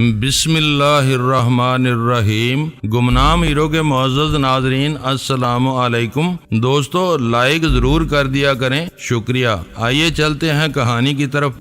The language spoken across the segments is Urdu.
بسم اللہ الرحمن الرحیم۔ گمنام ہیرو کے معزز ناظرین السلام علیکم۔ دوستو لائک ضرور کر دیا کریں، شکریہ۔ آئیے چلتے ہیں کہانی کی طرف۔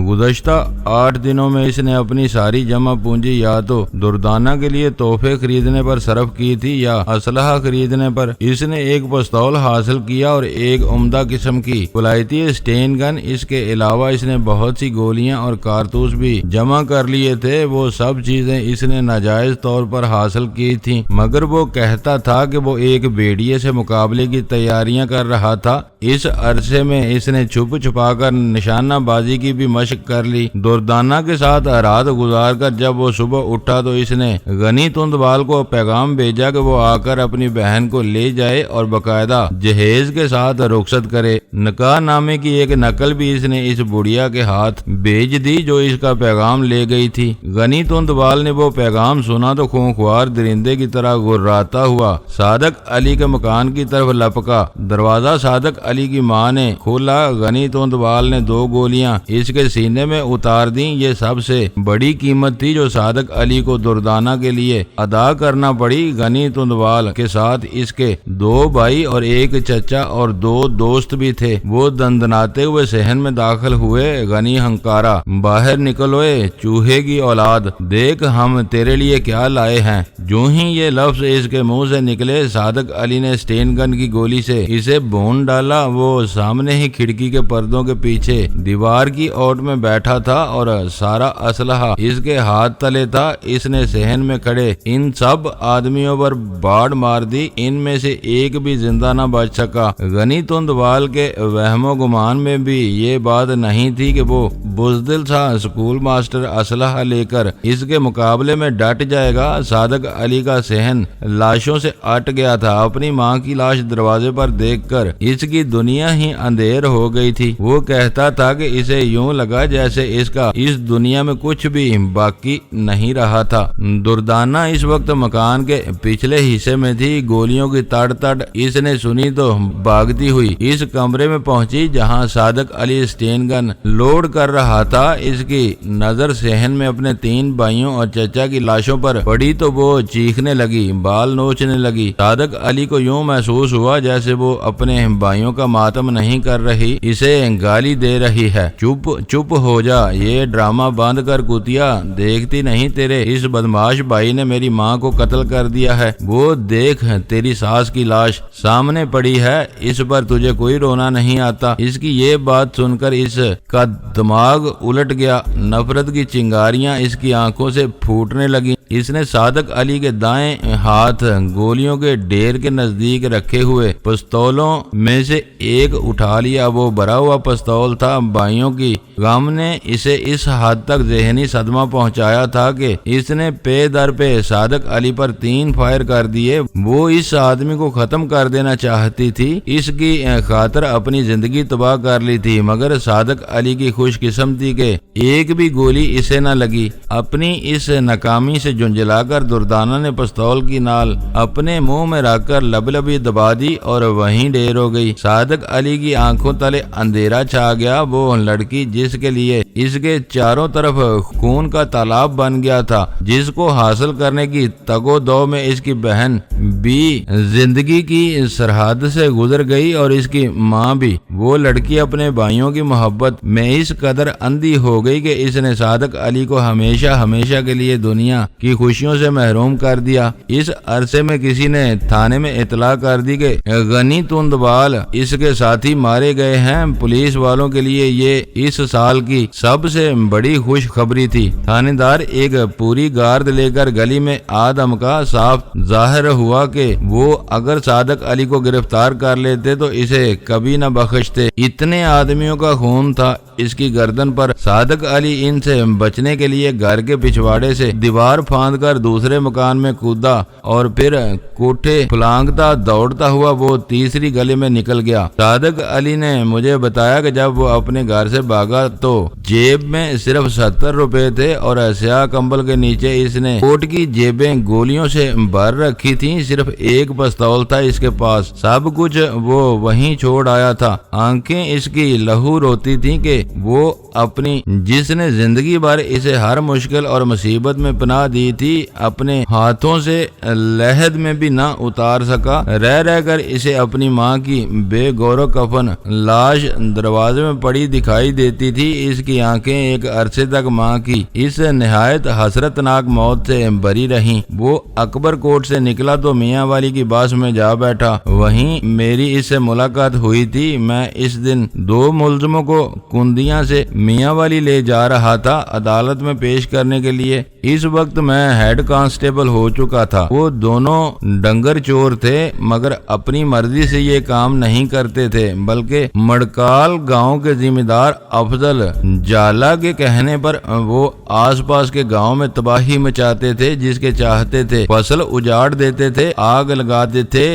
گزشتہ 8 دنوں میں اس نے اپنی ساری جمع پونجی یا تو دردانہ کے لیے تحفے خریدنے پر صرف کی تھی یا اسلحہ خریدنے پر۔ اس نے ایک پستول حاصل کیا اور ایک عمدہ قسم کی ولایتی اسٹین گن۔ اس کے علاوہ اس نے بہت سی گولیاں اور کارتوس بھی جمع کر لیے تھے۔ وہ سب چیزیں اس نے ناجائز طور پر حاصل کی تھیں، مگر وہ کہتا تھا کہ وہ ایک بھیڑیے سے مقابلے کی تیاریاں کر رہا تھا۔ اس عرصے میں اس نے چھپ چھپا کر نشانہ بازی کی بھی مشق کر لی۔ دردانہ کے ساتھ رات گزار کر جب وہ صبح اٹھا تو اس نے غنی تندبال کو پیغام بھیجا کہ وہ آ کر اپنی بہن کو لے جائے اور باقاعدہ جہیز کے ساتھ رخصت کرے۔ نکاح نامے کی ایک نقل بھی اس نے اس بڑھیا کے ہاتھ بھیج دی جو اس کا پیغام لے گئی تھی۔ غنی تندبال نے وہ پیغام سنا تو خونخوار درندے کی طرح گراتا ہوا صادق علی کے مکان کی طرف لپکا۔ دروازہ صادق علی کی ماں نے کھولا۔ غنی تندبال نے 2 گولیاں اس کے سینے میں اتار دیں۔ یہ سب سے بڑی قیمت تھی جو صادق علی کو دردانہ کے لیے ادا کرنا پڑی۔ غنی تندبال کے ساتھ اس کے 2 بھائی اور ایک چچا اور 2 دوست بھی تھے۔ وہ دندناتے ہوئے صحن میں داخل ہوئے۔ غنی ہنکارا، باہر نکل اوئے چوہے کی اولاد، دیکھ ہم تیرے لیے کیا لائے ہیں۔ جو ہی یہ لفظ اس کے منہ سے نکلے صادق علی نے اسٹین گن کی گولی سے اسے بھون ڈالا۔ وہ سامنے ہی کھڑکی کے پردوں کے پیچھے دیوار کی اوٹ میں بیٹھا تھا اور سارا اسلحہ اس کے ہاتھ تلے تھا۔ اس نے صحن میں کھڑے ان سب آدمیوں پر باڑ مار دی۔ ان میں سے ایک بھی زندہ نہ بچ سکا۔ غنی تندبال کے وہم و گمان میں بھی یہ بات نہیں تھی کہ وہ بزدل سا اسکول ماسٹر اسلحہ لے کر اس کے مقابلے میں ڈٹ جائے گا۔ صادق علی کا صحن لاشوں سے اٹ گیا تھا۔ اپنی ماں کی لاش دروازے پر دیکھ کر اس کی دنیا ہی اندھیر ہو گئی تھی۔ وہ کہتا تھا کہ اسے یوں لگا جیسے اس کا اس دنیا میں کچھ بھی باقی نہیں رہا تھا۔ دردانہ اس وقت مکان کے پچھلے حصے میں تھی۔ گولیوں کی تڑ تڑ اس نے سنی تو بھاگتی ہوئی اس کمرے میں پہنچی جہاں صادق علی اسٹین گن لوڈ کر رہا تھا۔ اس کی نظر صحن میں اپنے 3 بھائیوں اور چچا کی لاشوں پر پڑی تو وہ چیخنے لگی، بال نوچنے لگی۔ صادق علی کو یوں محسوس ہوا جیسے وہ اپنے بھائیوں کا ماتم نہیں کر رہی، اسے گالی دے رہی ہے۔ چپ چپ ہو جا، یہ ڈرامہ بند کر کتیا، دیکھتی نہیں تیرے اس بدماش بھائی نے میری ماں کو قتل کر دیا ہے۔ وہ دیکھ تیری ساس کی لاش سامنے پڑی ہے، اس پر تجھے کوئی رونا نہیں آتا۔ اس کی یہ بات سن کر اس کا دماغ الٹ گیا۔ نفرت کی چنگاریاں اس کی آنکھوں سے پھوٹنے لگیں۔ اس نے صادق علی کے دائیں ہاتھ گولیوں کے ڈھیر کے نزدیک رکھے ہوئے پستولوں میں سے ایک اٹھا لیا۔ وہ بھرا ہوا پستول تھا۔ بھائیوں کی غم نے اسے اس حد تک ذہنی صدمہ پہنچایا تھا کہ اس نے پے در پہ صادق علی پر 3 فائر کر دیے۔ وہ اس آدمی کو ختم کر دینا چاہتی تھی، اس کی خاطر اپنی زندگی تباہ کر لی تھی، مگر صادق علی کی خوش قسمتی کے ایک بھی گولی اسے نہ لگی۔ اپنی اس ناکامی سے جھنجھلا کر دردانہ نے پستول کی نال اپنے منہ میں رکھ کر لبلبی دبا دی اور وہیں ڈھیر ہو گئی۔ صادق علی کی آنکھوں تلے اندھیرا چھا گیا۔ وہ لڑکی جس کے لیے اس کے چاروں طرف خون کا تالاب بن گیا تھا، جس کو حاصل کرنے کی تگ و دو میں اس کی بہن بھی زندگی کی سرحد سے گزر گئی اور اس کی ماں بھی۔ وہ لڑکی اپنے بھائیوں کی محبت میں اس قدر اندھی ہو گئی کہ اس نے صادق علی کو ہمیشہ ہمیشہ کے لیے دنیا کی خوشیوں سے محروم کر دیا۔ اس عرصے میں کسی نے تھانے میں اطلاع کر دی کہ غنی تندبال اس کے ساتھی مارے گئے ہیں۔ پولیس والوں کے لیے یہ اس سال کی سب سے بڑی خوش خبری تھی۔ تھانے دار ایک پوری گارد لے کر گلی میں آدم کا صاف ظاہر ہوا کہ وہ اگر صادق علی کو گرفتار کر لیتے تو اسے کبھی نہ بخشتے۔ اتنے آدمیوں کا خون تھا اس کی گردن پر۔ صادق علی ان سے بچنے کے لیے گھر کے پچھواڑے سے دیوار پھاند کر دوسرے مکان میں کودا اور پھر کوٹھے پھلانگتا دوڑتا ہوا وہ تیسری گلی میں نکل گیا۔ صادق علی نے مجھے بتایا کہ جب وہ اپنے گھر سے بھاگا تو جیب میں صرف 70 روپے تھے اور سیاہ کمبل کے نیچے اس نے کوٹ کی جیبیں گولیوں سے بھر رکھی تھیں، صرف ایک پستول تھا اس کے پاس، سب کچھ وہ وہیں چھوڑ آیا تھا۔ آنکھیں اس کی لہو روتی تھیں کہ وہ اپنی جس نے زندگی بھر اسے ہر مشکل اور مصیبت میں پناہ دی تھی اپنے ہاتھوں سے لحد میں بھی نہ اتار سکا۔ رہ رہ کر اسے اپنی ماں کی بے گور و کفن لاش دروازے میں پڑی دکھائی دیتی تھی۔ اس کی آنکھیں ایک عرصے تک ماں کی اس نہایت حسرت ناک موت سے بری رہیں۔ وہ اکبر کوٹ سے نکلا تو میاں والی کی باس میں جا بیٹھا، وہیں میری اس سے ملاقات ہوئی تھی۔ میں اس دن 2 ملزموں کو کندیاں سے میاں والی لے جا رہا تھا عدالت میں پیش کرنے کے لیے۔ اس وقت میں ہیڈ کانسٹیبل ہو چکا تھا۔ وہ دونوں ڈنگر چور تھے مگر اپنی مرضی سے یہ کام نہیں کرتے تھے، بلکہ مڑکال گاؤں کے ذمہ دار افضل جالا کے کہنے پر وہ آس پاس کے گاؤں میں تباہی مچاتے تھے، جس کے چاہتے تھے فصل اجاڑ دیتے تھے، آگ لگاتے تھے۔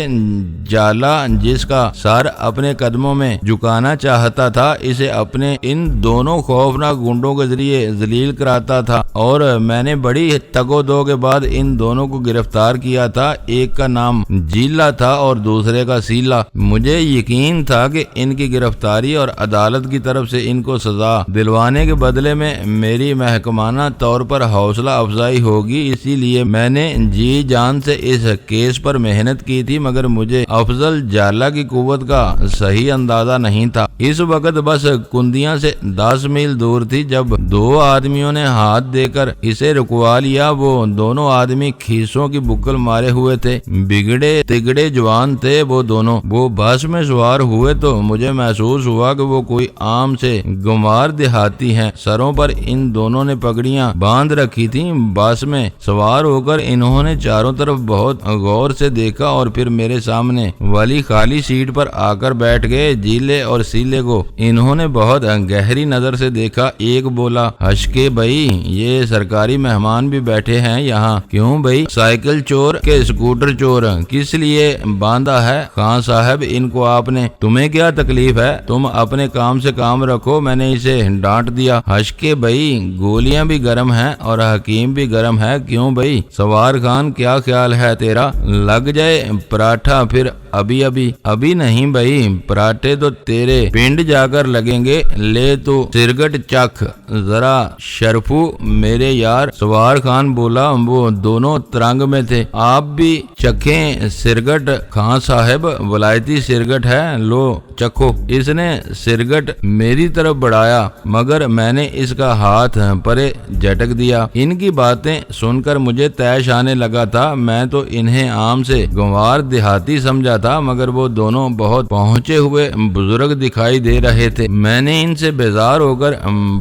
جالا جس کا سر اپنے قدموں میں جھکانا چاہتا تھا اسے اپنے ان دونوں خوفناک گنڈوں کے ذریعے ذلیل کراتا تھا، اور میں نے بڑی تگ و دو کے بعد ان دونوں کو گرفتار کیا تھا۔ ایک کا نام جیلا تھا اور دوسرے کا سیلا۔ مجھے یقین تھا کہ ان کی گرفتاری اور عدالت کی طرف سے ان کو سزا دلوانے کے بدلے میں میری محکمانہ طور پر حوصلہ افزائی ہوگی، اسی لیے میں نے جی جان سے اس کیس پر محنت کی تھی، مگر مجھے افضل جالا کی قوت کا صحیح اندازہ نہیں تھا۔ اس وقت بس کندیاں سے 10 میل دور تھی جب 2 آدمیوں نے ہاتھ دے کر اسے رکوا لیا۔ وہ دونوں آدمی کھیسوں کی بکل مارے ہوئے تھے، بگڑے تگڑے جوان تھے وہ دونوں۔ وہ بس میں سوار ہوئے تو مجھے محسوس ہوا کہ وہ کوئی عام سے گنوار دیہاتی ہیں۔ سروں پر ان دونوں نے پگڑیاں باندھ رکھی تھیں۔ بس میں سوار ہو کر انہوں نے چاروں طرف بہت غور سے دیکھا اور پھر میرے سامنے والی خالی سیٹ پر آ کر بیٹھ گئے۔ جیلے اور سیلے کو انہوں نے بہت گہری نظر سے دیکھا۔ ایک بولا، ہشکے بھائی، یہ سرکاری مہمان بھی بیٹھے ہیں یہاں۔ کیوں بھائی؟ سائیکل چور کے اسکوٹر چور کس لیے باندھا ہے؟ خان صاحب، ان کو آپ نے، تمہیں کیا تکلیف ہے؟ تم اپنے کام سے کام رکھو، میں نے اسے ڈانٹ دیا۔ ہشکے بھائی، گولیاں بھی گرم ہیں اور حکیم بھی گرم ہے۔ کیوں بھائی؟ سوار خان، کیا خیال ہے تیرا؟ لگ جائے پراٹھا پھر ابھی نہیں بھائی، پراٹھے تو تیرے پنڈ جا کر لگیں گے۔ لے تو سرگٹ چکھ ذرا شرفو میرے یار۔ سوار خان بولا، وہ دونوں ترنگ میں تھے۔ آپ بھی چکھیں سرگٹ خان صاحب، ولایتی سرگٹ ہے، لو چکھو۔ اس نے سرگٹ میری طرف بڑھایا مگر میں نے اس کا ہاتھ پرے جھٹک دیا۔ ان کی باتیں سن کر مجھے طیش آنے لگا تھا۔ میں تو انہیں عام سے گنوار دیہاتی سمجھا تھا مگر وہ دونوں بہت پہنچے ہوئے بزرگ دکھائی دے رہے تھے۔ میں نے ان سے بیزار ہو کر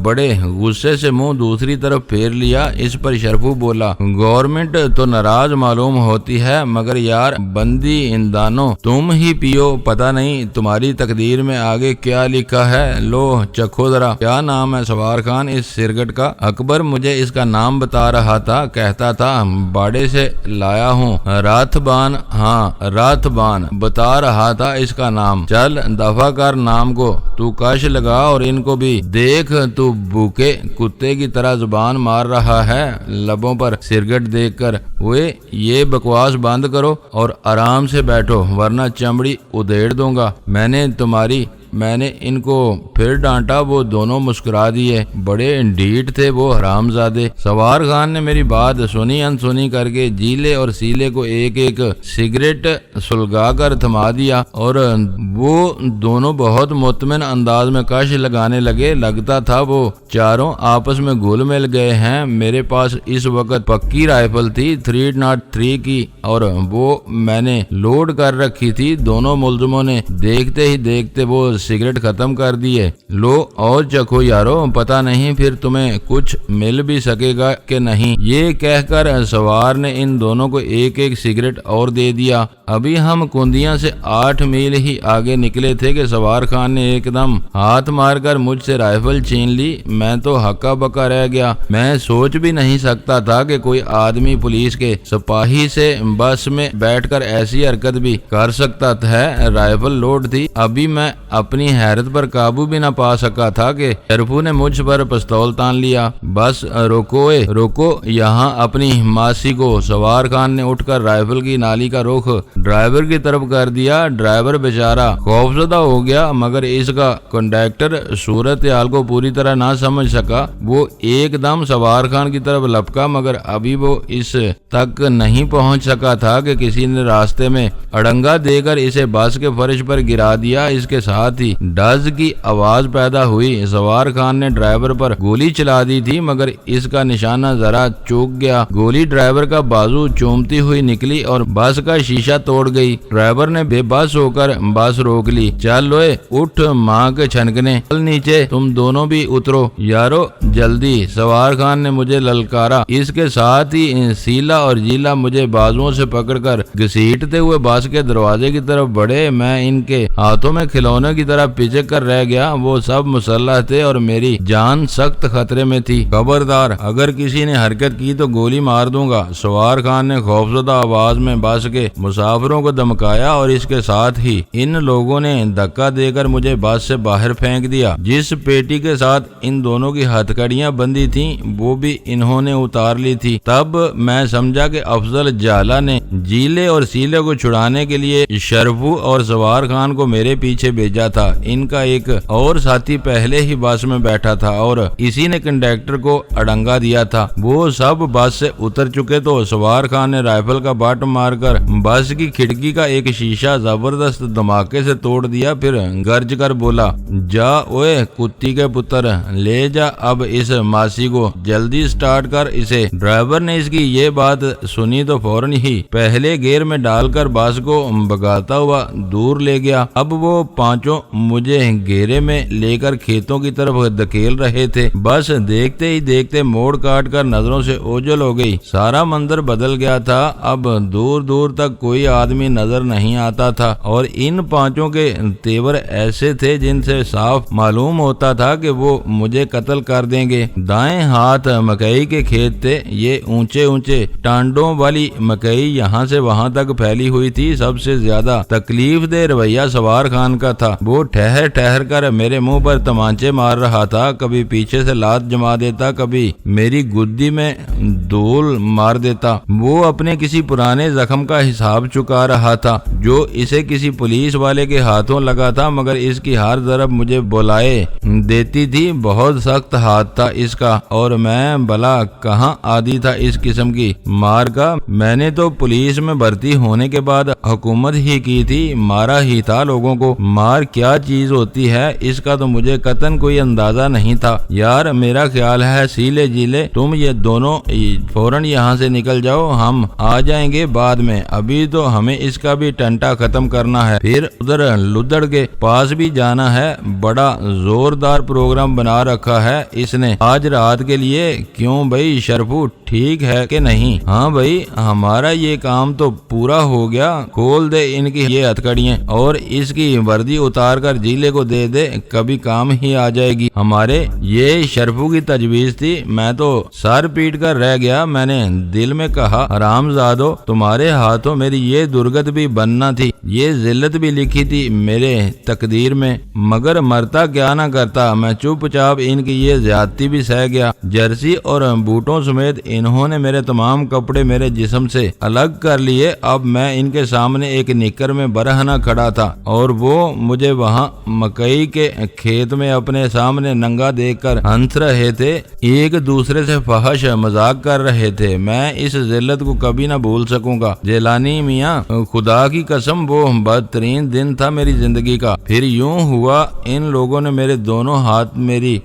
بڑے غصے سے منہ دوسری طرف پھیر لیا۔ اس پر شرفو بولا، گورنمنٹ تو ناراض معلوم ہوتی ہے مگر یار بندی اندانو تم ہی پیو، پتہ نہیں تمہاری تقدیر میں آگے کیا لکھا ہے۔ لو چکھو ذرا۔ کیا نام ہے سوار خان اس سرگٹ کا؟ اکبر مجھے اس کا نام بتا رہا تھا، کہتا تھا باڑے سے لایا ہوں۔ راتھ بان، ہاں راتھ بان بتا رہا تھا اس کا نام۔ چل دفع کر نام کو، تو کش لگا اور ان کو بھی دیکھ، تو بھوکے کتے کی طرح زبان مار رہا ہے لبوں پر سرگٹ دیکھ کر۔ وہ یہ بکواس بند کرو اور آرام سے بیٹھو ورنہ چمڑی ادھیڑ دوں گا۔ میں نے ان کو پھر ڈانٹا۔ وہ دونوں مسکرا دیے۔ بڑے ڈھیٹ تھے وہ حرامزادے۔ سوار خان نے میری بات سنی انسنی کر کے جیلے اور سیلے کو ایک ایک سگریٹ سلگا کر تھما دیا اور وہ دونوں بہت مطمئن انداز میں کش لگانے لگے۔ لگتا تھا وہ چاروں آپس میں گھل مل گئے ہیں۔ میرے پاس اس وقت پکی رائفل تھی 303 کی اور وہ میں نے لوڈ کر رکھی تھی۔ دونوں ملزموں نے دیکھتے ہی دیکھتے وہ سگریٹ ختم کر دیے۔ لو اور چکھو یارو، پتہ نہیں پھر تمہیں کچھ مل بھی سکے گا کہ نہیں۔ یہ کہہ کر سوار نے ان دونوں کو ایک ایک سگریٹ اور دے دیا۔ ابھی ہم کندیاں سے 8 میل ہی آگے نکلے تھے کہ سوار خان نے ایک دم ہاتھ مار کر مجھ سے رائفل چھین لی۔ میں تو ہکا بکا رہ گیا۔ میں سوچ بھی نہیں سکتا تھا کہ کوئی آدمی پولیس کے سپاہی سے بس میں بیٹھ کر ایسی حرکت بھی کر سکتا ہے۔ رائفل لوڈ تھی۔ ابھی میں اپنی حیرت پر قابو بھی نہ پا سکا تھا کہ شرفو نے مجھ پر پستول تان لیا۔ بس روکو یہاں اپنی ماسی کو۔ سوار خان نے اٹھ کر رائفل کی نالی کا رخ ڈرائیور کی طرف کر دیا۔ ڈرائیور بیچارہ خوفزدہ ہو گیا، مگر اس کا کنڈکٹر صورتحال کو پوری طرح نہ سمجھ سکا۔ وہ ایک دم سوار خان کی طرف لپکا، مگر ابھی وہ اس تک نہیں پہنچ سکا تھا کہ کسی نے راستے میں اڑنگا دے کر اسے بس کے فرش پر گرا دیا۔ اس کے ساتھ ہی ڈز کی آواز پیدا ہوئی۔ سوار خان نے ڈرائیور پر گولی چلا دی تھی، مگر اس کا نشانہ ذرا چوک گیا۔ گولی ڈرائیور کا بازو چومتی ہوئی نکلی اور بس کا شیشہ توڑ گئی۔ ڈرائیور نے بے بس ہو کر بس روک لی۔ چل لوئے، اٹھ ماں کے چھنکنے، چل نیچے، تم دونوں بھی اترو یارو جلدی۔ سوار خان نے مجھے للکارا۔ اس کے ساتھ ہی سیلا اور جیلا مجھے بازوؤں سے پکڑ کر گھسیٹتے ہوئے بس کے دروازے کی طرف بڑھے۔ میں ان کے ہاتھوں میں کھلونے کی طرح پچک کر رہ گیا۔ وہ سب مسلح تھے اور میری جان سخت خطرے میں تھی۔ خبردار، اگر کسی نے حرکت کی تو گولی مار دوں گا۔ سوار خان نے خوفزدہ آواز میں بس کے مسافروں کو دمکایا اور اس کے ساتھ ہی ان لوگوں نے دھکا دے کر مجھے بس سے باہر پھینک دیا۔ جس پیٹی کے ساتھ ان دونوں کی ہتھکڑیاں بندی تھیں وہ بھی انہوں نے اتار لی تھی۔ تب میں سمجھا کہ افضل جالہ نے جیلے اور سیلے کو چھڑانے کے لیے شرفو اور سوار خان کو میرے پیچھے بھیجا تھا۔ ان کا ایک اور ساتھی پہلے ہی بس میں بیٹھا تھا اور اسی نے کنڈکٹر کو اڑنگا دیا تھا۔ وہ سب بس سے اتر چکے تو سوار خان نے رائفل کا بٹ مار کر بس کی کھڑکی کا ایک شیشہ زبردست دھماکے سے توڑ دیا۔ پھر گرج کر بولا، جا اوے کتی کے پتر، لے جا اب اس ماسی کو، جلدی سٹارٹ کر اسے۔ ڈرائیور نے اس کی یہ بات سنی تو فوراً ہی پہلے گیئر میں ڈال کر بس کو بگاتا ہوا دور لے گیا۔ اب وہ پانچوں مجھے گھیرے میں لے کر کھیتوں کی طرف دھکیل رہے تھے۔ بس دیکھتے ہی دیکھتے موڑ کاٹ کر نظروں سے اوجھل ہو گئی۔ سارا منظر بدل گیا تھا۔ اب دور دور تک کوئی آدمی نظر نہیں آتا تھا اور ان پانچوں کے تیور ایسے تھے جن سے صاف معلوم ہوتا تھا کہ وہ مجھے قتل کر دیں گے۔ دائیں ہاتھ مکئی کے کھیت تھے۔ یہ اونچے اونچے ٹانڈوں والی مکئی یہاں سے وہاں تک پھیلی ہوئی تھی۔ سب سے زیادہ تکلیف دہ رویہ سوار خان کا تھا۔ وہ ٹھہر ٹھہر کر میرے منہ پر تمانچے مار رہا تھا، کبھی پیچھے سے لات جما دیتا، کبھی میری گدی میں دول مار دیتا۔ وہ اپنے کسی پرانے زخم کا حساب چکا رہا تھا جو اسے کسی پولیس والے کے ہاتھوں لگا تھا، مگر اس کی ہر ضرب مجھے بلائے دیتی تھی۔ بہت سخت ہاتھ تھا اس کا اور میں بلا کہاں عادی تھا اس قسم کی مار کا۔ میں نے تو پولیس میں بھرتی ہونے کے بعد حکومت ہی کی تھی، مارا ہی تھا لوگوں کو۔ مار کیا چیز ہوتی ہے اس کا تو مجھے قطعاً کوئی اندازہ نہیں تھا۔ یار میرا خیال ہے سیلے جیلے تم یہ دونوں فوراً یہاں سے نکل جاؤ، ہم آ جائیں گے بعد میں، ابھی تو ہمیں اس کا بھی ٹنٹا ختم کرنا ہے، پھر ادھر لدڑ کے پاس بھی جانا ہے۔ بڑا زوردار پروگرام بنا رکھا ہے اس نے آج رات کے لیے۔ کیوں بھائی شرفو، ٹھیک ہے کہ نہیں؟ ہاں بھائی، ہمارا یہ کام تو پورا ہو گیا۔ کھول دے ان کی یہ ہتھکڑیاں اور اس کی وردی اتار کر جیلے کو دے دے، کبھی کام ہی آ جائے گی ہمارے۔ یہ شرفو کی تجویز تھی۔ میں تو سر پیٹ کر رہ گیا۔ میں نے دل میں کہا، حرامزادو، تمہارے ہاتھوں میری یہ درگت بھی بننا تھی، یہ ذلت بھی لکھی تھی میرے تقدیر میں، مگر مرتا کیا نہ کرتا۔ میں چپ چاپ ان کی یہ زیادتی بھی سہ گیا۔ جرسی اور بوٹوں سمیت انہوں نے میرے تمام کپڑے میرے جسم سے الگ کر لیے۔ اب میں ان کے سامنے ایک نکر میں برہنہ کھڑا تھا اور وہ مجھے وہاں مکئی کے کھیت میں اپنے سامنے ننگا دیکھ کر ہنس رہے تھے، ایک دوسرے سے فحش مذاق کر رہے تھے۔ میں اس ذلت کو کبھی نہ بھول سکوں گا جیلانی میاں، خدا کی قسم وہ بدترین دن تھا میری زندگی کا۔ پھر یوں ہوا، ان لوگوں نے میرے دونوں ہاتھ میری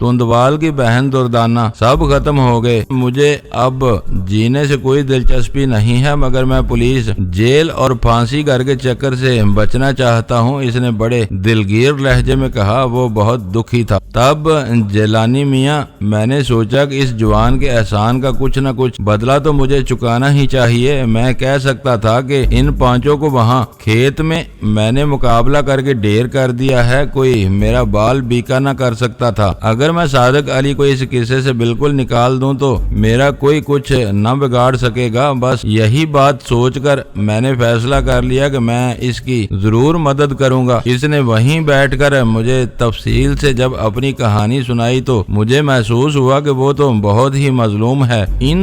تندوال کی بہن دردانہ سب ختم ہو گئے۔ مجھے اب جینے سے کوئی دلچسپی نہیں ہے، مگر میں پولیس، جیل اور پھانسی گھر کے چکر سے بچنا چاہتا ہوں، اس نے بڑے دلگیر لہجے میں کہا۔ وہ بہت دکھی تھا۔ تب جیلانی میاں، میں نے سوچا کہ اس جوان کے احسان کا کچھ نہ کچھ بدلہ تو مجھے چکانا ہی چاہیے۔ میں کہہ سکتا تھا کہ ان پانچوں کو وہاں کھیت میں نے مقابلہ کر کے ڈھیر کر دیا ہے، کوئی میرا بال بیکا نہ کر سکتا تھا۔ اگر میں صادق علی کو اس قصے سے بالکل نکال دوں تو میرا کوئی کچھ نہ بگاڑ سکے گا۔ بس یہی بات سوچ کر میں نے فیصلہ کر لیا کہ میں اس کی ضرور مدد کروں گا۔ اس نے وہیں بیٹھ کر مجھے تفصیل سے جب اپنی کہانی سنائی تو مجھے محسوس ہوا کہ وہ تو بہت ہی مظلوم ہے۔ ان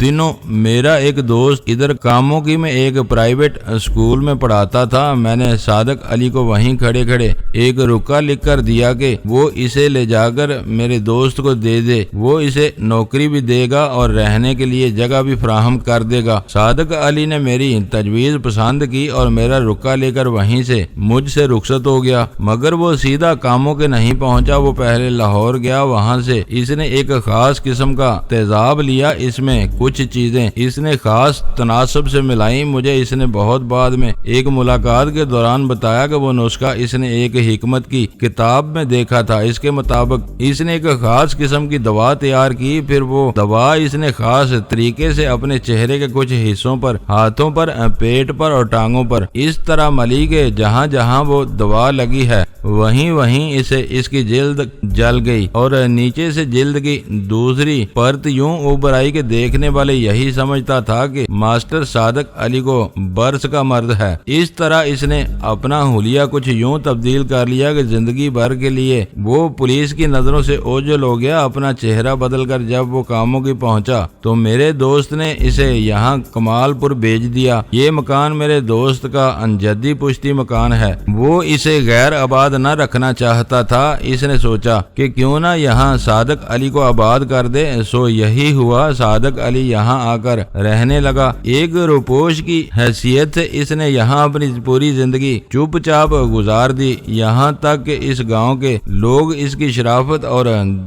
دنوں میرا ایک دوست ادھر کاموں کی میں ایک پرائیویٹ اسکول میں پڑھاتا تھا۔ میں نے صادق علی کو وہیں کھڑے کھڑے ایک رکا لکھ کر دیا کہ وہ اسے لے جا کر میرے دوست کو دے دے، وہ اسے نوکری بھی دے گا اور رہنے کے لیے جگہ بھی فراہم کر دے گا۔ صادق علی نے میری تجویز پسند کی اور میرا رکا لے کر وہیں سے مجھ سے رخصت ہو گیا، مگر وہ سیدھا کاموں کے نہیں پہنچا۔ وہ پہلے لاہور گیا، وہاں سے اس نے ایک خاص قسم کا تیزاب لیا، اس میں کچھ چیزیں اس نے خاص تناسب سے ملائیں۔ مجھے اس نے بہت بعد میں ایک ملاقات کے دوران بتایا کہ وہ نسخہ اس نے ایک حکمت کی کتاب میں دیکھا تھا۔ اس کے مطابق اس نے ایک خاص قسم کی دوا تیار کی، پھر وہ دوا اس نے خاص طریقے سے اپنے چہرے کے کچھ حصوں پر، ہاتھوں پر، پیٹ پر اور ٹانگوں پر اس طرح ملی کہ جہاں جہاں وہ دوا لگی ہے وہیں وہیں اس کی جلد جل گئی اور نیچے سے جلد کی دوسری پرت یوں اوپر آئی کہ دیکھنے والے یہی سمجھتا تھا کہ ماسٹر صادق علی کو برس کا مرض ہے۔ اس طرح اس نے اپنا حلیہ کچھ یوں تبدیل کر لیا کہ زندگی بھر کے لیے وہ پولیس کی نظروں سے اوجھل ہو گیا۔ اپنا چہرہ بدل کر جب وہ کاموں کی پہنچا تو میرے دوست نے اسے یہاں کمال پور بھیج دیا۔ یہ مکان میرے دوست کا جدی پشتی مکان ہے، وہ اسے غیر آباد نہ رکھنا چاہتا تھا۔ اس نے سوچا کہ کیوں نہ یہاں صادق علی کو آباد کر دے، سو یہی ہوا۔ صادق علی یہاں آ کر رہنے لگا۔ ایک روپوش کی حیثیت سے اس نے یہاں اپنی پوری زندگی چپ چاپ گزار دی، یہاں تک کہ اس گاؤں کے لوگ اس کی شرافت اور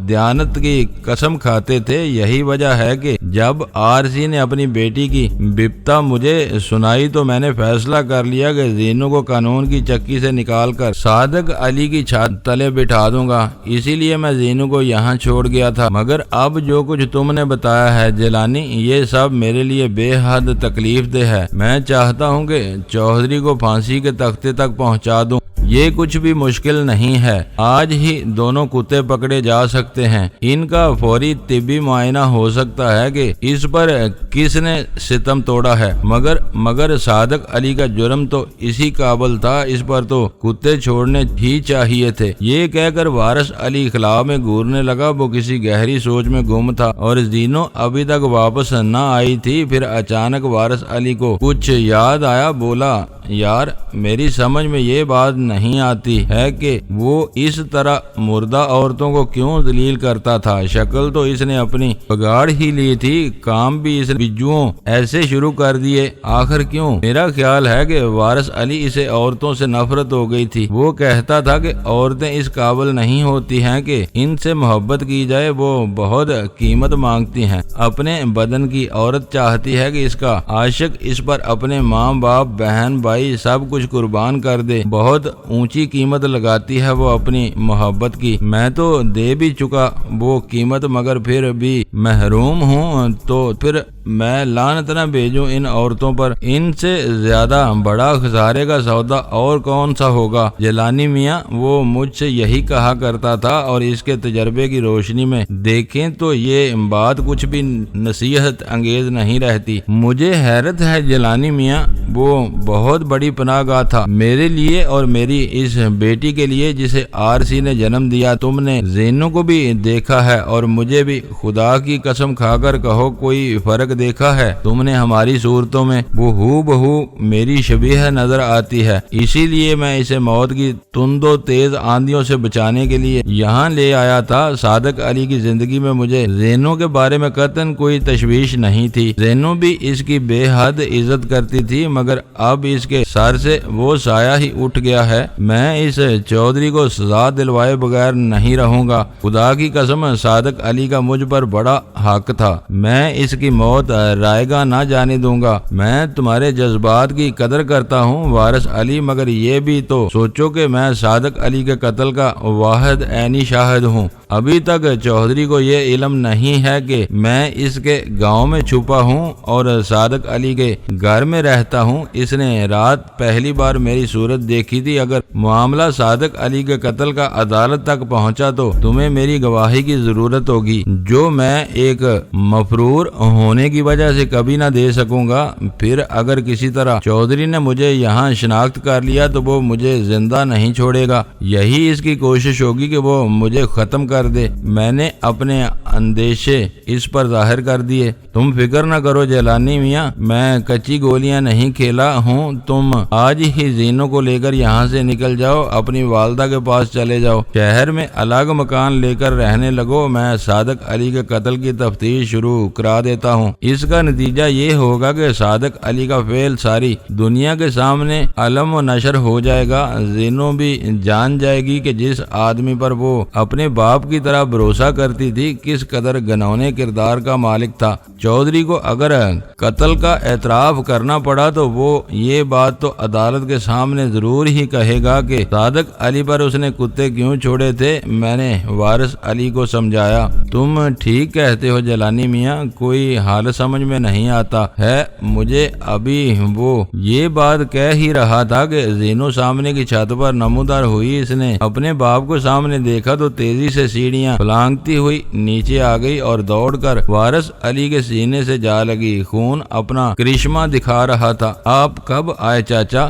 دیانت کی قسم کھاتے تھے۔ یہی وجہ ہے کہ جب آرسی نے اپنی بیٹی کی بپتا مجھے سنائی تو میں نے فیصلہ کر لیا کہ زینو کو قانون کی چکی سے نکال کر صادق علی کی چھت تلے بٹھا دوں گا۔ اسی لیے میں زینو کو یہاں چھوڑ گیا تھا، مگر اب جو کچھ تم نے بتایا ہے جیلانی، یہ سب میرے لیے بے حد تکلیف دہ ہے۔ میں چاہتا ہوں کہ چودھری کو پھانسی کے تختے تک پہنچا دوں۔ یہ کچھ بھی مشکل نہیں ہے، آج ہی دونوں کتے پکڑے جا سکتے ہیں۔ ان کا فوری طبی معائنہ ہو سکتا ہے کہ اس پر کس نے ستم توڑا ہے، مگر صادق علی کا جرم تو اسی قابل تھا، اس پر تو کتے چھوڑنے ہی چاہیے تھے۔ یہ کہہ کر وارث علی خلا میں گورنے لگا۔ وہ کسی گہری سوچ میں گم تھا اور زینو ابھی تک واپس نہ آئی تھی۔ پھر اچانک وارث علی کو کچھ یاد آیا، بولا، یار میری سمجھ میں یہ بات نہیں آتی ہے کہ وہ اس طرح مردہ عورتوں کو کیوں ذلیل کرتا تھا۔ شکل تو اس نے اپنی بگاڑ ہی لی تھی، کام بھی اس نے بجوؤں ایسے شروع کر دیے، آخر کیوں؟ میرا خیال ہے کہ وارث علی اسے عورتوں سے نفرت ہو گئی تھی۔ وہ کہتا تھا کہ عورتیں اس قابل نہیں ہوتی ہیں کہ ان سے محبت کی جائے، وہ بہت قیمت مانگتی ہیں اپنے بدن کی۔ عورت چاہتی ہے کہ اس کا عاشق اس پر اپنے ماں باپ، بہن بھائی سب کچھ قربان کر دے۔ بہت اونچی قیمت لگاتی ہے وہ اپنی محبت کی۔ میں تو دے بھی چکا وہ قیمت، مگر پھر بھی محروم ہوں، تو پھر میں لعنت نہ بھیجوں ان عورتوں پر۔ ان سے زیادہ بڑا خسارے کا سودا اور کون سا ہوگا؟ جیلانی میاں، وہ مجھ سے یہی کہا کرتا تھا، اور اس کے تجربے کی روشنی میں دیکھیں تو یہ بات کچھ بھی نصیحت انگیز نہیں رہتی۔ مجھے حیرت ہے جیلانی میاں، وہ بہت بڑی پناہ گاہ تھا میرے لیے اور میری اس بیٹی کے لیے جسے آرسی نے جنم دیا۔ تم نے زینو کو بھی دیکھا ہے اور مجھے بھی، خدا کی قسم کھا کر کہو کوئی فرق دیکھا ہے؟ تم نے ہماری صورتوں میں وہ ہو بہو میری شبیہ نظر آتی ہے، اسی لیے میں اسے موت کی تند و تیز آندھیوں سے بچانے کے لیے یہاں لے آیا تھا۔ صادق علی کی زندگی میں مجھے زینو کے بارے میں قطعاً کوئی تشویش نہیں تھی۔ زینو بھی اس کی بے حد عزت کرتی تھی، مگر اب اس کے سر سے وہ سایہ ہی اٹھ گیا ہے۔ میں اس چودھری کو سزا دلوائے بغیر نہیں رہوں گا۔ خدا کی قسم صادق علی کا مجھ پر بڑا حق تھا، میں اس کی موت رائے گاہ نہ جانے دوں گا۔ میں تمہارے جذبات کی قدر کرتا ہوں وارث علی، مگر یہ بھی تو سوچو کہ میں صادق علی کے قتل کا واحد عینی شاہد ہوں۔ ابھی تک چودھری کو یہ علم نہیں ہے کہ میں اس کے گاؤں میں چھپا ہوں اور صادق علی کے گھر میں رہتا ہوں۔ اس نے رات پہلی بار میری صورت دیکھی تھی۔ اگر معاملہ صادق علی کے قتل کا عدالت تک پہنچا تو تمہیں میری گواہی کی ضرورت ہوگی، جو میں ایک مفرور ہونے کی وجہ سے کبھی نہ دے سکوں گا۔ پھر اگر کسی طرح چودھری نے مجھے یہاں شناخت کر لیا تو وہ مجھے زندہ نہیں چھوڑے گا۔ یہی اس کی کوشش ہوگی کہ وہ مجھے ختم کر دے۔ میں نے اپنے اندیشے اس پر ظاہر کر دیے۔ تم فکر نہ کرو جیلانی میاں، میں کچی گولیاں نہیں کھیلا ہوں۔ تم آج ہی زینوں کو لے کر یہاں سے نکل جاؤ، اپنی والدہ کے پاس چلے جاؤ، شہر میں الگ مکان لے کر رہنے لگو۔ میں صادق علی کے قتل کی تفتیش شروع کرا دیتا ہوں۔ اس کا نتیجہ یہ ہوگا کہ صادق علی کا فعل ساری دنیا کے سامنے علم و نشر ہو جائے گا۔ زینوں بھی جان جائے گی کہ جس آدمی پر وہ اپنے باپ کی طرح بھروسہ کرتی تھی کس قدر گنونے کردار کا مالک تھا۔ چودھری کو اگر قتل کا اعتراف کرنا پڑا تو وہ یہ بات تو عدالت کے سامنے ضرور ہی کہے گا کہ صادق علی پر اس نے کتے کیوں چھوڑے تھے۔ میں نے وارث علی کو سمجھایا، تم ٹھیک کہتے ہو جیلانی میاں، کوئی حال سمجھ میں نہیں آتا ہے مجھے۔ ابھی وہ یہ بات کہہ ہی رہا تھا کہ زینو سامنے کی چھت پر نمودار ہوئی۔ اس نے اپنے باپ کو سامنے دیکھا تو تیزی سے سیڑھیاں پھلانگتی ہوئی نیچے آ گئی اور دوڑ کر وارث علی کے سینے سے جا لگی۔ خون اپنا کرشمہ دکھا رہا تھا۔ آپ کب آئے چاچا؟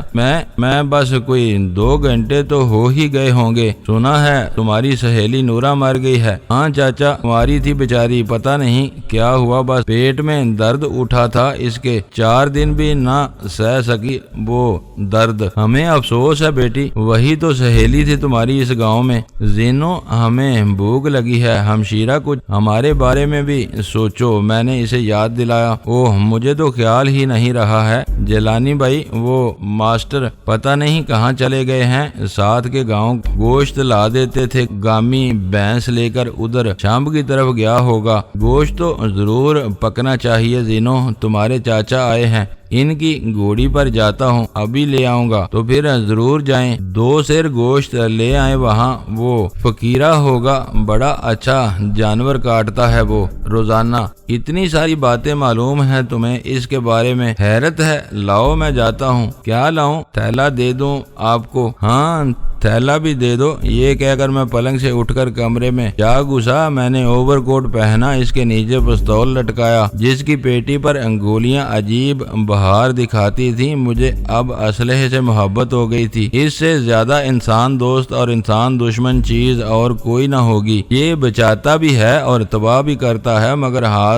میں بس کوئی 2 گھنٹے تو ہو ہی گئے ہوں گے۔ سنا ہے تمہاری سہیلی نورا مر گئی ہے؟ ہاں چاچا، ماری تھی بیچاری، پتہ نہیں کیا ہوا، بس پیٹ میں درد اٹھا تھا، اس کے 4 دن بھی نہ سہ سکی وہ درد۔ ہمیں افسوس ہے بیٹی، وہی تو سہیلی تھی تمہاری اس گاؤں میں۔ زینو، ہمیں بھوک لگی ہے، ہمشیرہ کچھ ہمارے بارے میں بھی سوچو۔ میں نے اسے یاد دلایا۔ اوہ، مجھے تو خیال ہی نہیں رہا ہے جیلانی بھائی، وہ ماسٹر پتہ نہیں کہاں چلے گئے ہیں، ساتھ کے گاؤں گوشت لا دیتے تھے، گامی بھینس لے کر ادھر شام کی طرف گیا ہوگا۔ گوشت تو ضرور پکنا چاہیے زینو، تمہارے چاچا آئے ہیں، ان کی گھوڑی پر جاتا ہوں، ابھی لے آؤں گا۔ تو پھر ضرور جائیں، 2 سیر گوشت لے آئیں، وہاں وہ فقیرہ ہوگا، بڑا اچھا جانور کاٹتا ہے وہ روزانہ۔ اتنی ساری باتیں معلوم ہیں تمہیں، اس کے بارے میں حیرت ہے۔ لاؤ میں جاتا ہوں۔ کیا لاؤں؟ تھیلا دے دوں آپ کو؟ ہاں تھیلا بھی دے دو۔ یہ کہہ کر میں پلنگ سے اٹھ کر کمرے میں جا گھسا۔ میں نے اوور کوٹ پہنا، اس کے نیچے پستول لٹکایا جس کی پیٹی پر گولیاں عجیب بہار دکھاتی تھی۔ مجھے اب اسلحے سے محبت ہو گئی تھی، اس سے زیادہ انسان دوست اور انسان دشمن چیز اور کوئی نہ ہوگی۔ یہ بچاتا بھی ہے اور تباہ بھی کرتا ہے، مگر ہاتھ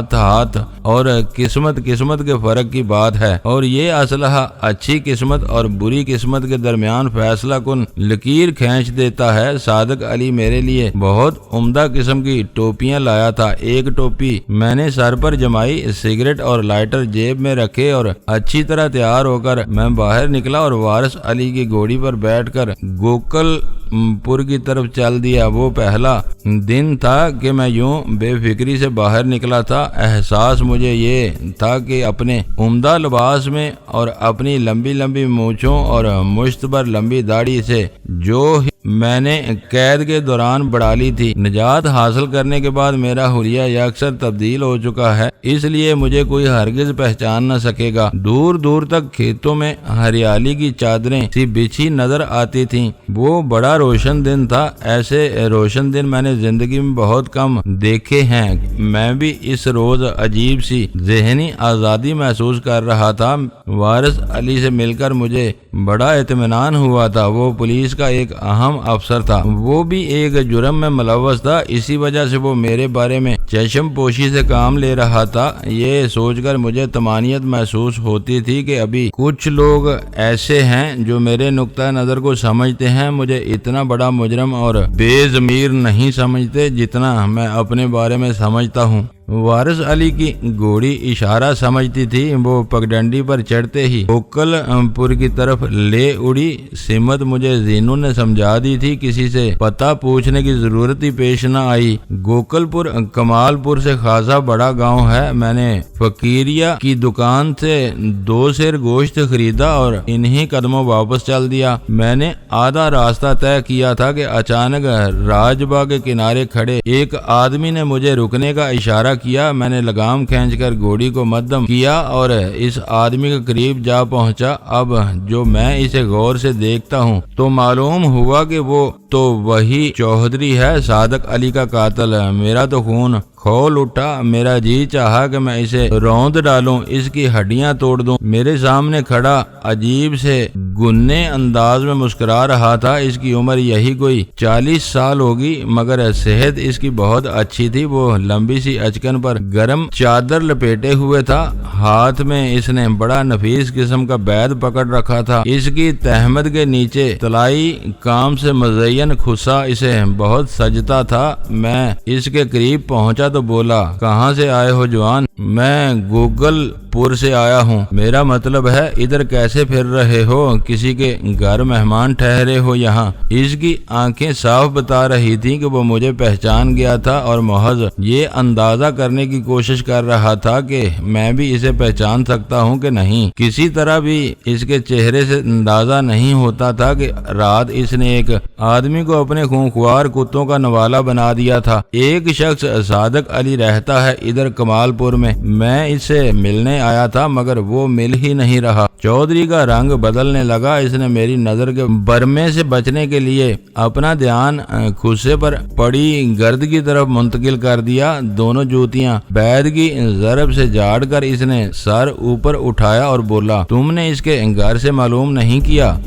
اور قسمت کے فرق کی بات ہے، اور یہ اسلحہ اچھی قسمت اور بری قسمت کے درمیان فیصلہ کن لکیر کھینچ دیتا ہے۔ صادق علی میرے لیے بہت عمدہ قسم کی ٹوپیاں لایا تھا۔ ایک ٹوپی میں نے سر پر جمائی، سگریٹ اور لائٹر جیب میں رکھے اور اچھی طرح تیار ہو کر میں باہر نکلا اور وارث علی کی گھوڑی پر بیٹھ کر گوکل پور کی طرف چل دیا۔ وہ پہلا دن تھا کہ میں یوں بے فکری سے باہر نکلا تھا۔ احساس مجھے یہ تھا کہ اپنے عمدہ لباس میں اور اپنی لمبی لمبی مونچھوں اور مشت پر لمبی داڑھی سے جو میں نے قید کے دوران بڑھا لی تھی، نجات حاصل کرنے کے بعد میرا حلیہ یکسر تبدیل ہو چکا ہے، اس لیے مجھے کوئی ہرگز پہچان نہ سکے گا۔ دور دور تک کھیتوں میں ہریالی کی چادریں سی بچھی نظر آتی تھیں۔ وہ بڑا روشن دن تھا، ایسے روشن دن میں نے زندگی میں بہت کم دیکھے ہیں۔ میں بھی اس روز عجیب سی ذہنی آزادی محسوس کر رہا تھا۔ وارث علی سے مل کر مجھے بڑا اطمینان ہوا تھا۔ وہ پولیس کا ایک اہم افسر تھا، وہ بھی ایک جرم میں ملوث تھا، اسی وجہ سے وہ میرے بارے میں چشم پوشی سے کام لے رہا تھا۔ یہ سوچ کر مجھے طمانینت محسوس ہوتی تھی کہ ابھی کچھ لوگ ایسے ہیں جو میرے نقطہ نظر کو سمجھتے ہیں، مجھے اتنا بڑا مجرم اور بے ضمیر نہیں سمجھتے جتنا میں اپنے بارے میں سمجھتا ہوں۔ وارث علی کی گھوڑی اشارہ سمجھتی تھی، وہ پگڈنڈی پر چڑھتے ہی گوکل پور کی طرف لے اڑی۔ سمت مجھے زینو نے سمجھا دی تھی، کسی سے پتہ پوچھنے کی ضرورت ہی پیش نہ آئی۔ گوکل پور کمال پور سے خاصا بڑا گاؤں ہے۔ میں نے فقیریہ کی دکان سے 2 سیر گوشت خریدا اور انہی قدموں واپس چل دیا۔ میں نے آدھا راستہ طے کیا تھا کہ اچانک راج باغ کے کنارے کھڑے ایک آدمی نے مجھے رکنے کا اشارہ کیا۔ میں نے لگام کھینچ کر گھوڑی کو مدم کیا اور اس آدمی کے قریب جا پہنچا۔ اب جو میں اسے غور سے دیکھتا ہوں تو معلوم ہوا کہ وہ تو وہی چودھری ہے، صادق علی کا قاتل۔ میرا تو خون کھول اٹھا، میرا جی چاہا کہ میں اسے روند ڈالوں، اس کی ہڈیاں توڑ دوں۔ میرے سامنے کھڑا عجیب سے گنے انداز میں مسکرا رہا تھا۔ اس کی عمر یہی کوئی 40 سال ہوگی، مگر صحت اس کی بہت اچھی تھی۔ وہ لمبی سی اچکن پر گرم چادر لپیٹے ہوئے تھا، ہاتھ میں اس نے بڑا نفیس قسم کا بیت پکڑ رکھا تھا۔ اس کی تہمت کے نیچے طلائی کام سے مزین خصا اسے بہت سجتا تھا۔ میں اس کے قریب پہنچا تو بولا، کہاں سے آئے ہو جوان؟ میں گوگل پور سے آیا ہوں۔ میرا مطلب ہے ادھر کیسے پھر رہے ہو؟ کسی کے گھر مہمان ٹھہرے ہو یہاں؟ اس کی آنکھیں صاف بتا رہی تھی کہ وہ مجھے پہچان گیا تھا اور محض یہ اندازہ کرنے کی کوشش کر رہا تھا کہ میں بھی اسے پہچان سکتا ہوں کہ نہیں۔ کسی طرح بھی اس کے چہرے سے اندازہ نہیں ہوتا تھا کہ رات اس نے ایک آدمی کو اپنے خونخوار کتوں کا نوالا بنا دیا تھا۔ ایک شخص صادق علی رہتا ہے ادھر کمال پور میں اس سے ملنے آیا تھا، مگر وہ مل ہی نہیں رہا۔ چودھری کا رنگ بدلنے لگا۔ اس نے میری نظر کے برمے سے بچنے کے لیے اپنا دھیان خصے پر پڑی گرد کی طرف منتقل کر دیا۔ دونوں جوتیاں بیت کی ضرب سے جھاڑ کر اس نے سر اوپر اٹھایا اور بولا، تم نے اس کے گھر سے معلوم نہیں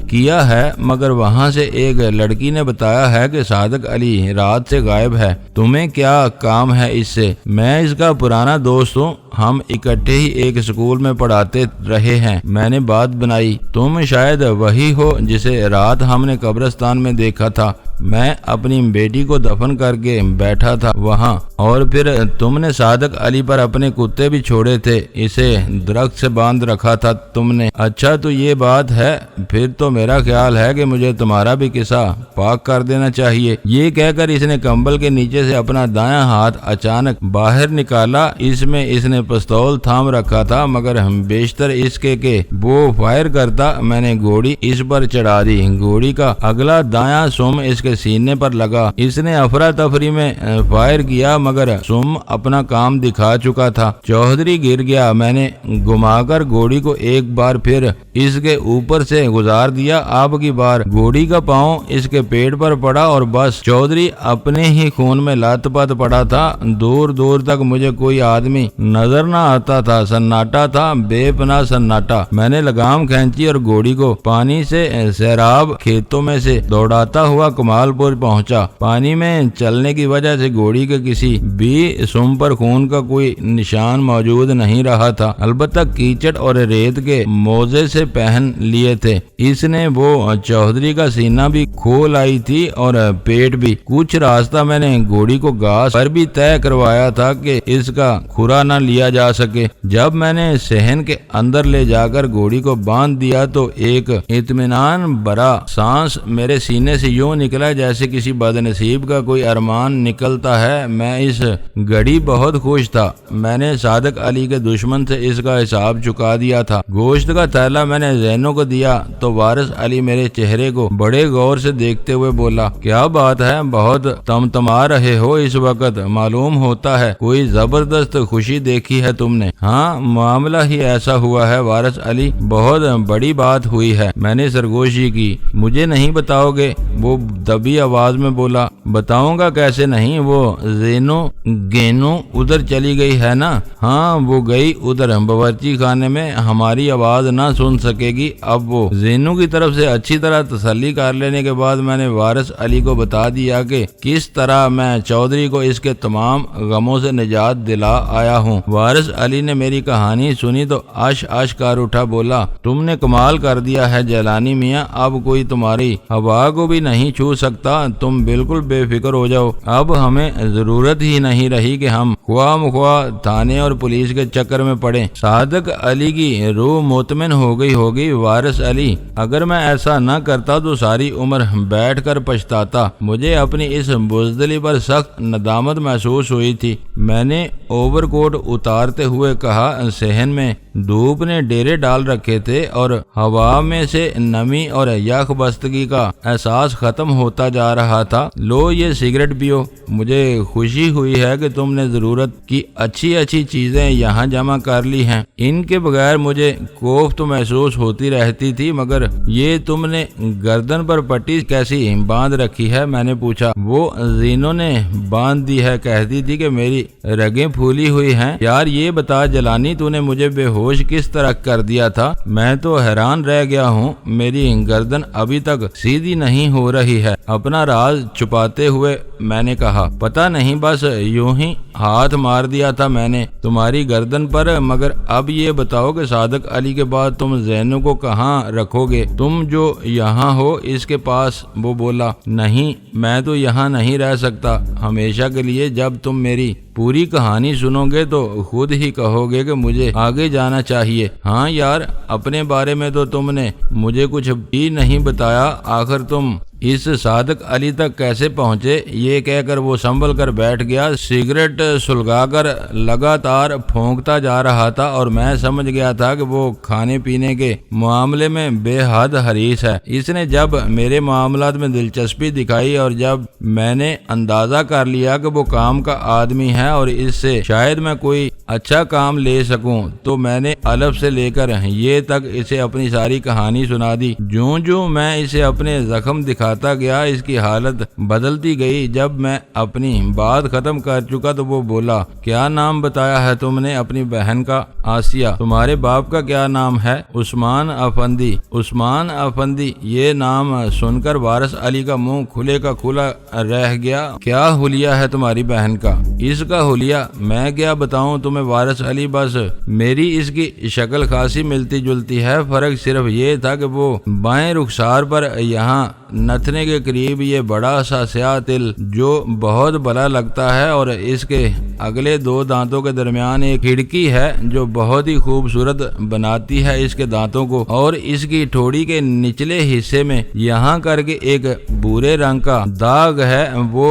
کیا ہے، مگر وہاں سے ایک لڑکی نے بتایا ہے کہ صادق علی رات سے غائب ہے۔ تمہیں کیا کام ہے اس سے؟ میں اس کا پرانا دوست ہوں، ہم اکٹھے ہی ایک اسکول میں پڑھاتے رہے ہیں۔ میں نے بات بنائی، تم شاید وہی ہو جسے رات ہم نے قبرستان میں دیکھا تھا۔ میں اپنی بیٹی کو دفن کر کے بیٹھا تھا وہاں، اور پھر تم نے صادق علی پر اپنے کتے بھی چھوڑے تھے، اسے درخت سے باندھ رکھا تھا تم نے۔ اچھا تو یہ بات ہے، پھر تو میرا خیال ہے کہ مجھے تمہارا بھی قصہ پاک کر دینا چاہیے۔ یہ کہہ کر اس نے کمبل کے نیچے سے اپنا دایاں ہاتھ اچانک باہر نکالا۔ اس میں اس نے پستول تھام رکھا تھا، مگر بیشتر اس کے کہ وہ فائر کرتا۔ میں نے گھوڑی اس پر چڑھا دی۔ گھوڑی کا اگلا دایاں سم اس کے سینے پر لگا۔ اس نے افراتفری میں فائر کیا، مگر سم اپنا کام دکھا چکا تھا۔ چودھری گر گیا۔ میں نے گھما کر گھوڑی کو ایک بار پھر اس کے اوپر سے گزار دیا۔ اب کی بار گھوڑی کا پاؤں اس کے پیٹ پر پڑا اور بس چودھری اپنے ہی خون میں لت پت پڑا تھا۔ دور دور تک مجھے کوئی آدمی نظر نہ آتا تھا، سناٹا تھا، بے پناہ سناٹا۔ میں نے لگام کھینچی اور گھوڑی کو پانی سے سیراب کھیتوں میں سے دوڑاتا ہوا کمال پور پہنچا۔ پانی میں چلنے کی وجہ سے گھوڑی کے کسی بھی سم پر خون کا کوئی نشان موجود نہیں رہا تھا، البتہ کیچڑ اور ریت کے موزے سے پہن لیے تھے۔ اس نے وہ چودھری کا سینہ بھی کھول آئی تھی اور پیٹ بھی۔ کچھ راستہ میں نے گھوڑی کو گھاس پر بھی طے کروایا تھا کہ اس کا کھرا نہ لیا جا سکے۔ جب میں نے صحن کے اندر لے جا کر گھوڑی کو باندھ دیا تو ایک اطمینان بھرا سانس میرے سینے سے یوں نکلا جیسے کسی بد نصیب کا کوئی ارمان نکلتا ہے۔ میں اس گھڑی بہت خوش تھا۔ میں نے صادق علی کے دشمن سے اس کا حساب چکا دیا تھا۔ گوشت کا تھیلا میں نے زینو کو دیا تو وارث علی میرے چہرے کو بڑے غور سے دیکھتے ہوئے بولا، کیا بات ہے، بہت تمتما رہے ہو اس وقت؟ معلوم ہوتا ہے کوئی زبردست خوشی دیکھی ہے تم نے۔ ہاں، معاملہ ہی ایسا ہوا ہے وارث علی، بہت بڑی بات ہوئی ہے۔ میں نے سرگوشی کی۔ مجھے نہیں بتاؤ گے؟ وہ دبی آواز میں بولا۔ بتاؤں گا کیسے نہیں، وہ زینو گینو ادھر چلی گئی ہے نا؟ ہاں، وہ گئی ادھر باورچی خانے میں، ہماری آواز نہ سن سکے گی۔ اب وہ زینو کی طرف سے اچھی طرح تسلی کر لینے کے بعد میں نے وارث علی کو بتا دیا کہ کس طرح میں چودھری کو اس کے تمام غموں سے نجات دلا آیا ہوں۔ وارث علی نے میری کہانی سنی تو عش کر اٹھا، بولا، تم نے کمال کر دیا ہے جیلانی میاں، اب کوئی تمہاری ہوا کو بھی نہیں چھو سکتا، تم بالکل بے فکر ہو جاؤ، اب ہمیں ضرورت ہی نہیں رہی کہ ہم خواہ مخواہ تھانے اور پولیس کے چکر میں پڑیں۔ صادق علی کی روح مطمئن ہو گئی ہوگی۔ وارث علی: اگر میں ایسا نہ کرتا تو ساری عمر بیٹھ کر پچھتاتا۔ مجھے اپنی اس بزدلی پر سخت ندامت محسوس ہوئی تھی۔ میں نے اوور کوٹ اتارتے ہوئے کہا، صحن میں دھوپ نے ڈیرے ڈال رکھے تھے اور ہوا میں سے نمی اور یخ بستگی کا احساس ختم ہوتا جا رہا تھا۔ لو یہ سگریٹ پیو۔ مجھے خوشی ہوئی ہے کہ تم نے ضرورت کی اچھی چیزیں یہاں جمع کر لی ہیں۔ ان کے بغیر مجھے کوفت محسوس ہوتی رہتی تھی، مگر یہ تم نے گردن پر پٹی کیسی باندھ رکھی ہے؟ میں نے پوچھا۔ وہ زینوں نے باندھ دی ہے، کہتی تھی کہ میری رگیں پھولی ہوئی ہیں۔ یار یہ بتا جلانی، تو نے مجھے بے ہوش کس طرح کر دیا تھا؟ میں تو حیران رہ گیا ہوں، میری گردن ابھی تک سیدھی نہیں ہو رہی ہے۔ اپنا راز چھپاتے ہوئے میں نے کہا، پتہ نہیں، بس یوں ہی ہاتھ مار دیا تھا میں نے تمہاری گردن پر۔ مگر اب یہ بتاؤ کہ صادق علی کے بعد تم زینوں کو کہاں رکھو گے؟ تم جو یہاں ہو اس کے پاس؟ وہ بولا، نہیں، میں تو یہاں نہیں رہ سکتا ہمیشہ کے لیے۔ جب تم میری پوری کہانی سنو گے تو خود ہی کہو گے کہ مجھے آگے جانا چاہیے۔ ہاں یار، اپنے بارے میں تو تم نے مجھے کچھ بھی نہیں بتایا۔ آخر تم اس صادق علی تک کیسے پہنچے؟ یہ کہہ کر وہ سنبھل کر بیٹھ گیا، سگریٹ سلگا کر لگاتار پھونکتا جا رہا تھا، اور میں سمجھ گیا تھا کہ وہ کھانے پینے کے معاملے میں بے حد حریص ہے۔ اس نے جب میرے معاملات میں دلچسپی دکھائی اور جب میں نے اندازہ کر لیا کہ وہ کام کا آدمی ہے اور اس سے شاید میں کوئی اچھا کام لے سکوں، تو میں نے الف سے لے کر یہ تک اسے اپنی ساری کہانی سنا دی۔ جوں میں اسے اپنے زخم دکھاتا گیا، اس کی حالت بدلتی گئی۔ جب میں اپنی بات ختم کر چکا تو وہ بولا، کیا نام بتایا ہے تم نے اپنی بہن کا؟ آسیہ۔ تمہارے باپ کا کیا نام ہے؟ عثمان افندی۔ عثمان افندی؟ یہ نام سن کر وارث علی کا منہ کھلے کا کھلا رہ گیا۔ کیا حلیہ ہے تمہاری بہن کا؟ اس کا حلیہ میں کیا بتاؤں تمہیں وارث علی، بس میری اس کی شکل خاصی ملتی جلتی ہے۔ فرق صرف یہ تھا کہ وہ بائیں رخسار پر یہاں نتنے کے قریب یہ بڑا سا سیاہ تل جو بہت بڑا لگتا ہے، اور اس کے اگلے دو دانتوں کے درمیان ایک کھڑکی ہے جو بہت ہی خوبصورت بناتی ہے اس کے دانتوں کو، اور اس کی ٹھوڑی کے نچلے حصے میں یہاں کر کے ایک بھورے رنگ کا داغ ہے۔ وہ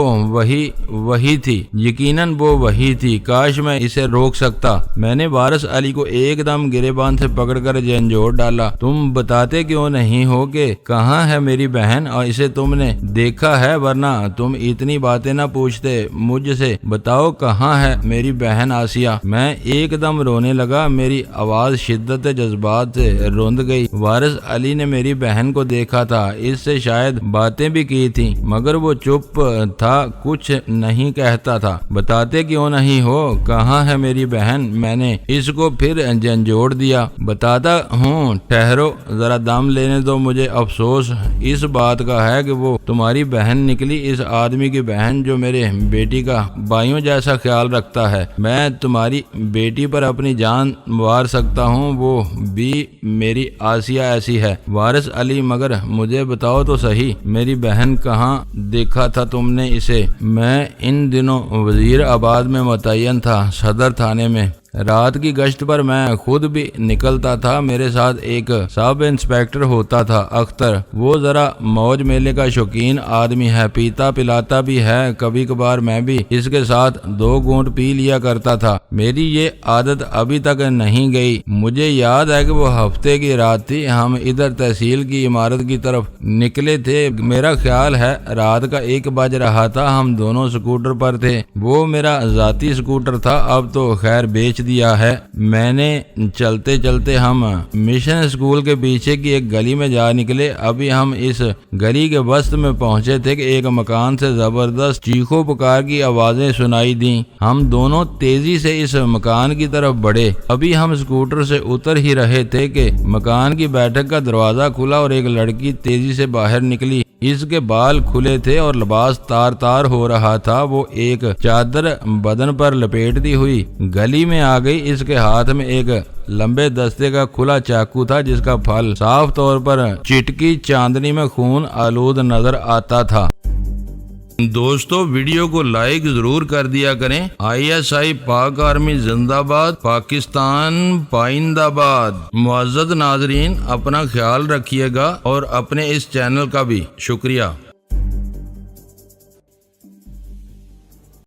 وہی تھی، یقیناً وہ وہی تھی۔ کاش میں اسے روک سکتا۔ میں نے وارث علی کو ایک دم گریبان سے پکڑ کر جھنجھوڑ ڈالا۔ تم بتاتے کیوں نہیں ہو کہ کہاں ہے میری بہن اور اسے تم نے دیکھا ہے؟ ورنہ تم اتنی باتیں نہ پوچھتے مجھ سے۔ بتاؤ کہاں ہے میری بہن آسیہ؟ میں ایک دم رونے لگا، میری آواز شدت جذبات سے روند گئی۔ وارث علی نے میری بہن کو دیکھا تھا، اس سے شاید باتیں بھی کی تھی، مگر وہ چپ تھا، کچھ نہیں کہتا تھا۔ بتاتے کیوں نہیں ہو کہاں ہے میری بہن؟ میں نے اس کو پھر جھنجھوڑ دیا۔ بتاتا ہوں، ٹھہرو ذرا دم لینے دو۔ مجھے افسوس اس بات کا ہے کہ وہ تمہاری بہن نکلی، اس آدمی کی بہن جو میرے بیٹی کا بھائیوں جیسا خیال رکھتا ہے۔ میں تمہاری بیٹی پر اپنی جان وار سکتا ہوں، وہ بھی میری آسیہ ایسی ہے۔ وارث علی، مگر مجھے بتاؤ تو صحیح، میری بہن کہاں دیکھا تھا تم نے اسے؟ میں ان دنوں وزیر آباد میں متعین تھا، صدر تھانے میں۔ رات کی گشت پر میں خود بھی نکلتا تھا، میرے ساتھ ایک سب انسپیکٹر ہوتا تھا، اختر۔ وہ ذرا موج میلے کا شوقین آدمی ہے، پیتا پلاتا بھی ہے۔ کبھی کبھار میں بھی اس کے ساتھ 2 گھونٹ پی لیا کرتا تھا۔ میری یہ عادت ابھی تک نہیں گئی۔ مجھے یاد ہے کہ وہ ہفتے کی رات تھی، ہم ادھر تحصیل کی عمارت کی طرف نکلے تھے۔ میرا خیال ہے رات کا 1 بج رہا تھا، ہم دونوں سکوٹر پر تھے۔ وہ میرا ذاتی سکوٹر تھا، اب تو خیر بیچ دیا ہے میں نے۔ چلتے چلتے ہم مشن اسکول کے پیچھے کی ایک گلی میں جا نکلے۔ ابھی ہم اس گلی کے وسط میں پہنچے تھے کہ ایک مکان سے زبردست چیخو پکار کی آوازیں سنائی دیں۔ ہم دونوں تیزی سے اس مکان کی طرف بڑھے۔ ابھی ہم اسکوٹر سے اتر ہی رہے تھے کہ مکان کی بیٹھک کا دروازہ کھلا اور ایک لڑکی تیزی سے باہر نکلی۔ اس کے بال کھلے تھے اور لباس تار تار ہو رہا تھا۔ وہ ایک چادر بدن پر لپیٹتی ہوئی گلی میں آ گئی۔ اس کے ہاتھ میں ایک لمبے دستے کا کھلا چاقو تھا جس کا پھل صاف طور پر چٹکی چاندنی میں خون آلود نظر آتا تھا۔ دوستو ویڈیو کو لائک ضرور کر دیا کریں۔ ISI پاک آرمی زندہ باد، پاکستان پائندہ باد۔ معزز ناظرین، اپنا خیال رکھیے گا اور اپنے اس چینل کا بھی شکریہ۔